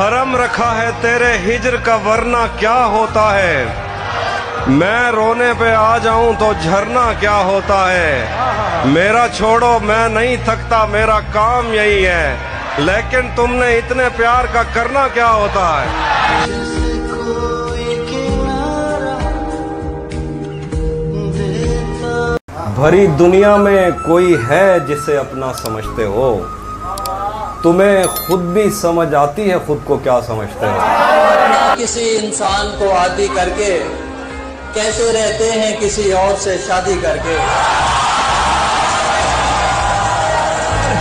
भरम रखा है तेरे हिज्र का वरना क्या होता है। मैं रोने पे आ जाऊं तो झरना क्या होता है। मेरा छोड़ो मैं नहीं थकता, मेरा काम यही है, लेकिन तुमने इतने प्यार का करना क्या होता है। भरी दुनिया में कोई है जिसे अपना समझते हो, तुम्हें खुद भी समझ आती है खुद को क्या समझते हो। किसी इंसान को आदी करके कैसे रहते हैं किसी और से शादी करके।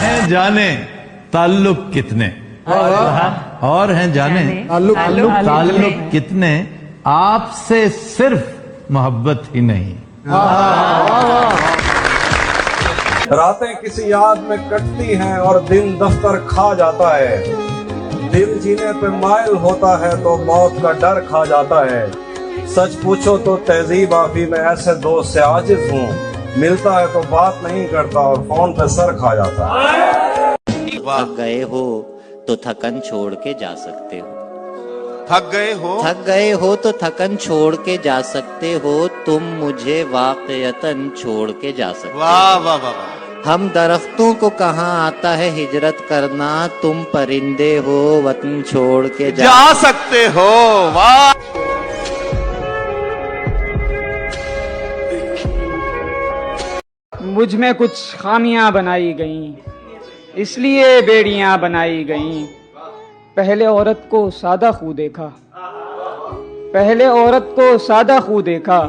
हैं जाने ताल्लुक कितने और हैं जाने ताल्लुक कितने, आपसे सिर्फ मोहब्बत ही नहीं। रातें किसी याद में कटती हैं और दिन दफ्तर खा जाता है। दिल जीने पे माइल होता है तो मौत का डर खा जाता है। सच पूछो तो तहजीब आफी में ऐसे दोस्त से आजिज हूँ, मिलता है तो बात नहीं करता और फोन पे सर खा जाता है। थक गए हो तो थकन छोड़ के जा सकते हो। थक गए हो तो थकन छोड़ के जा सकते हो। तुम मुझे वाकयतन छोड़ के जा सकते हो। वाह वाह वाह। हम दरख्तों को कहाँ आता है हिजरत करना, तुम परिंदे हो वतन छोड़ के जा सकते हो। वाह। मुझ में कुछ खामियां बनाई गईं, इसलिए बेड़ियां बनाई गईं। पहले औरत को सादा खू देखा, पहले औरत को सादा खू देखा,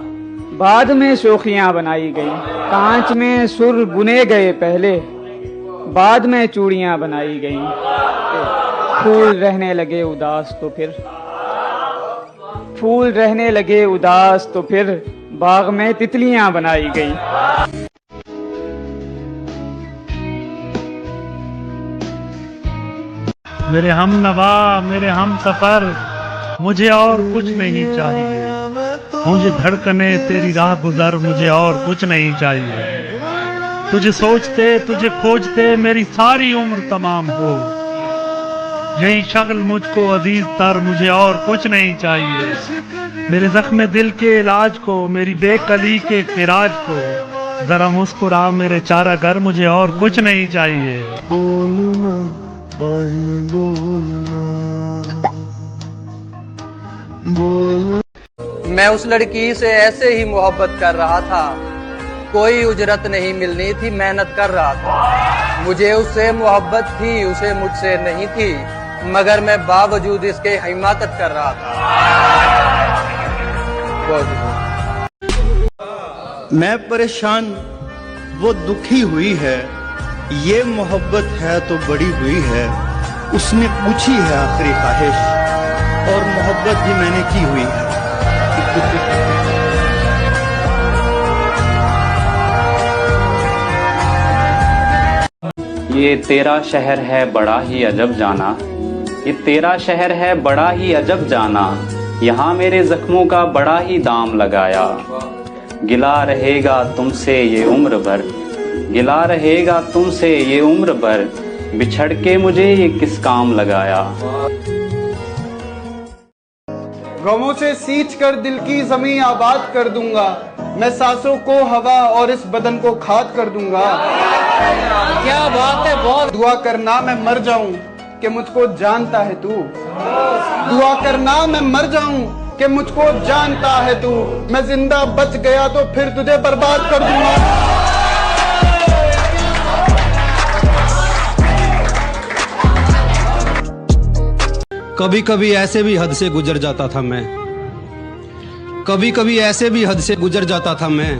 बाद में शोखियां बनाई गईं। कांच में सुर बुने गए पहले, बाद में चूड़ियां बनाई गईं। फूल रहने लगे उदास तो फिर, फूल रहने लगे उदास तो फिर बाग में तितलियां बनाई गईं। मेरे हम नवा मेरे हम सफर, मुझे और कुछ नहीं चाहिए। मुझे धड़कने तेरी राह गुजर, मुझे और कुछ नहीं चाहिए। तुझे सोचते तुझे खोजते मेरी सारी उम्र तमाम हो। यही शक्ल मुझको अजीज तर, मुझे और कुछ नहीं चाहिए। मेरे जख्म दिल के इलाज को, मेरी बेकली के खिराज को, जरा मुस्कुरा मेरे चारा घर, मुझे और कुछ नहीं चाहिए। मैं उस लड़की से ऐसे ही मोहब्बत कर रहा था, कोई उजरत नहीं मिलनी थी, मेहनत कर रहा था। मुझे उससे मोहब्बत थी, उसे मुझसे नहीं थी, मगर मैं बावजूद इसके हिमाकत कर रहा था। मैं परेशान वो दुखी हुई है, ये मोहब्बत है तो बड़ी हुई है। उसने पूछी है आखिरी ख्वाहिश, और मोहब्बत भी मैंने की हुई है। ये तेरा शहर है बड़ा ही अजब जाना, ये तेरा शहर है बड़ा ही अजब जाना। यहाँ मेरे जख्मों का बड़ा ही दाम लगाया। गिला रहेगा तुमसे ये उम्र भर, गिला रहेगा तुमसे ये उम्र भर, बिछड़ के मुझे ये किस काम लगाया। गमों से सींच कर दिल की जमीन आबाद कर दूंगा, मैं सांसों को हवा और इस बदन को खाद कर दूंगा। क्या बात है, बहुत दुआ करना मैं मर जाऊं कि मुझको जानता है तू। दुआ करना मैं मर जाऊं कि मुझको जानता है तू। मैं जिंदा बच गया तो फिर तुझे बर्बाद कर दूंगा। कभी कभी ऐसे भी हद से गुजर जाता था मैं, कभी कभी ऐसे भी हद से गुजर जाता था मैं।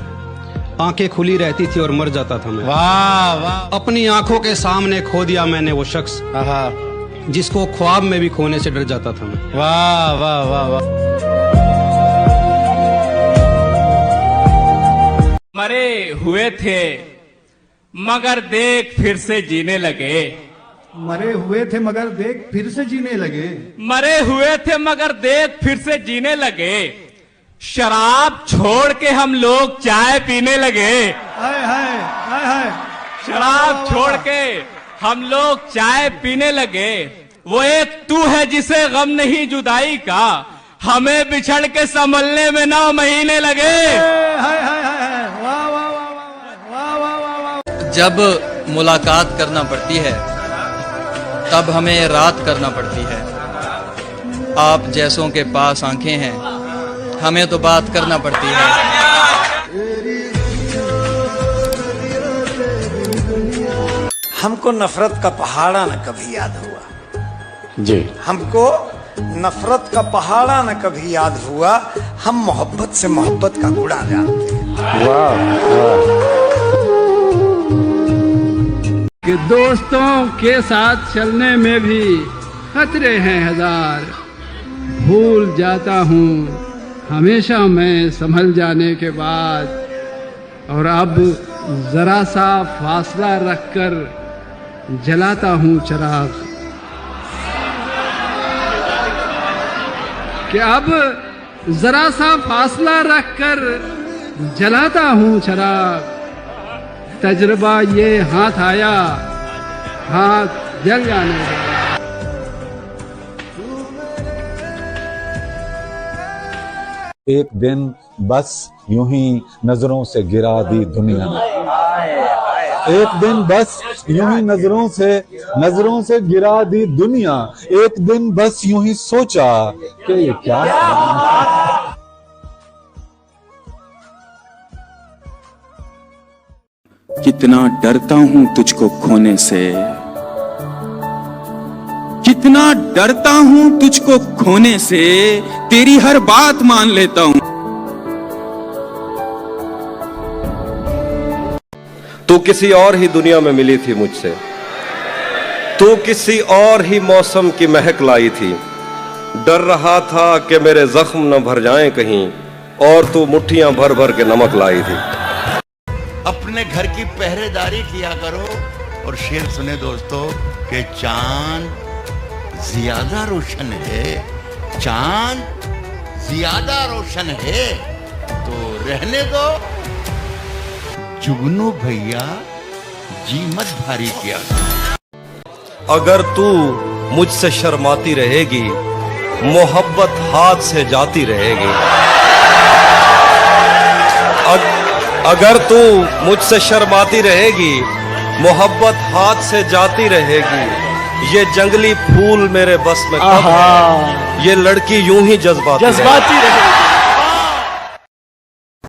आंखें खुली रहती थी और मर जाता था मैं। वाह वाह। अपनी आंखों के सामने खो दिया मैंने वो शख्स जिसको ख्वाब में भी खोने से डर जाता था मैं। वाह वाह वाह वाह। मरे हुए थे मगर देख फिर से जीने लगे, मरे हुए थे मगर देख फिर से जीने लगे, मरे हुए थे मगर देख फिर से जीने लगे। शराब छोड़ के हम लोग चाय पीने लगे। हाय हाय हाय हाय। शराब छोड़ के हम लोग चाय पीने लगे। वो एक तू है है जिसे गम नहीं जुदाई का, हमें बिछड़ के संभलने में 9 महीने लगे। जब मुलाकात करना पड़ती है तब हमें रात करना पड़ती है। आप जैसों के पास आंखें हैं, हमें तो बात करना पड़ती है। हमको नफरत का पहाड़ा न कभी याद हुआ जी, हमको नफरत का पहाड़ा न कभी याद हुआ, हम मोहब्बत से मोहब्बत का गुणा जानते हैं। कि दोस्तों के साथ चलने में भी खतरे हैं हजार, भूल जाता हूँ हमेशा मैं संभल जाने के बाद, और अब जरा सा फासला रखकर जलाता हूँ चिराग। कि अब जरा सा फासला रखकर जलाता हूँ चिराग, तजुर्बा ये हाथ आया हाथ जल जाने लगा। एक दिन बस यूं ही नजरों से गिरा दी दुनिया ने, एक दिन बस यूं ही नजरों से गिरा दी दुनिया, एक दिन बस यूं ही सोचा कि ये क्या है। कितना डरता हूं तुझको खोने से, कितना डरता हूं तुझको खोने से, तेरी हर बात मान लेता हूं। तू किसी और ही दुनिया में मिली थी मुझसे, तू किसी और ही मौसम की महक लाई थी। डर रहा था कि मेरे जख्म न भर जाएं कहीं, और तू मुट्ठियां भर भर के नमक लाई थी। अपने घर की पहरेदारी किया करो। और शेर सुने दोस्तों कि चांद ज्यादा रोशन है, चांद ज्यादा रोशन है, तो रहने दो जुगनू भैया, जी मत भारी किया। अगर तू मुझसे शर्माती रहेगी, मोहब्बत हाथ से जाती रहेगी। अगर तू मुझसे शर्माती रहेगी, मोहब्बत हाथ से जाती रहेगी। ये जंगली फूल मेरे बस में कब है, ये लड़की यूं ही जज्बाती रहेगी।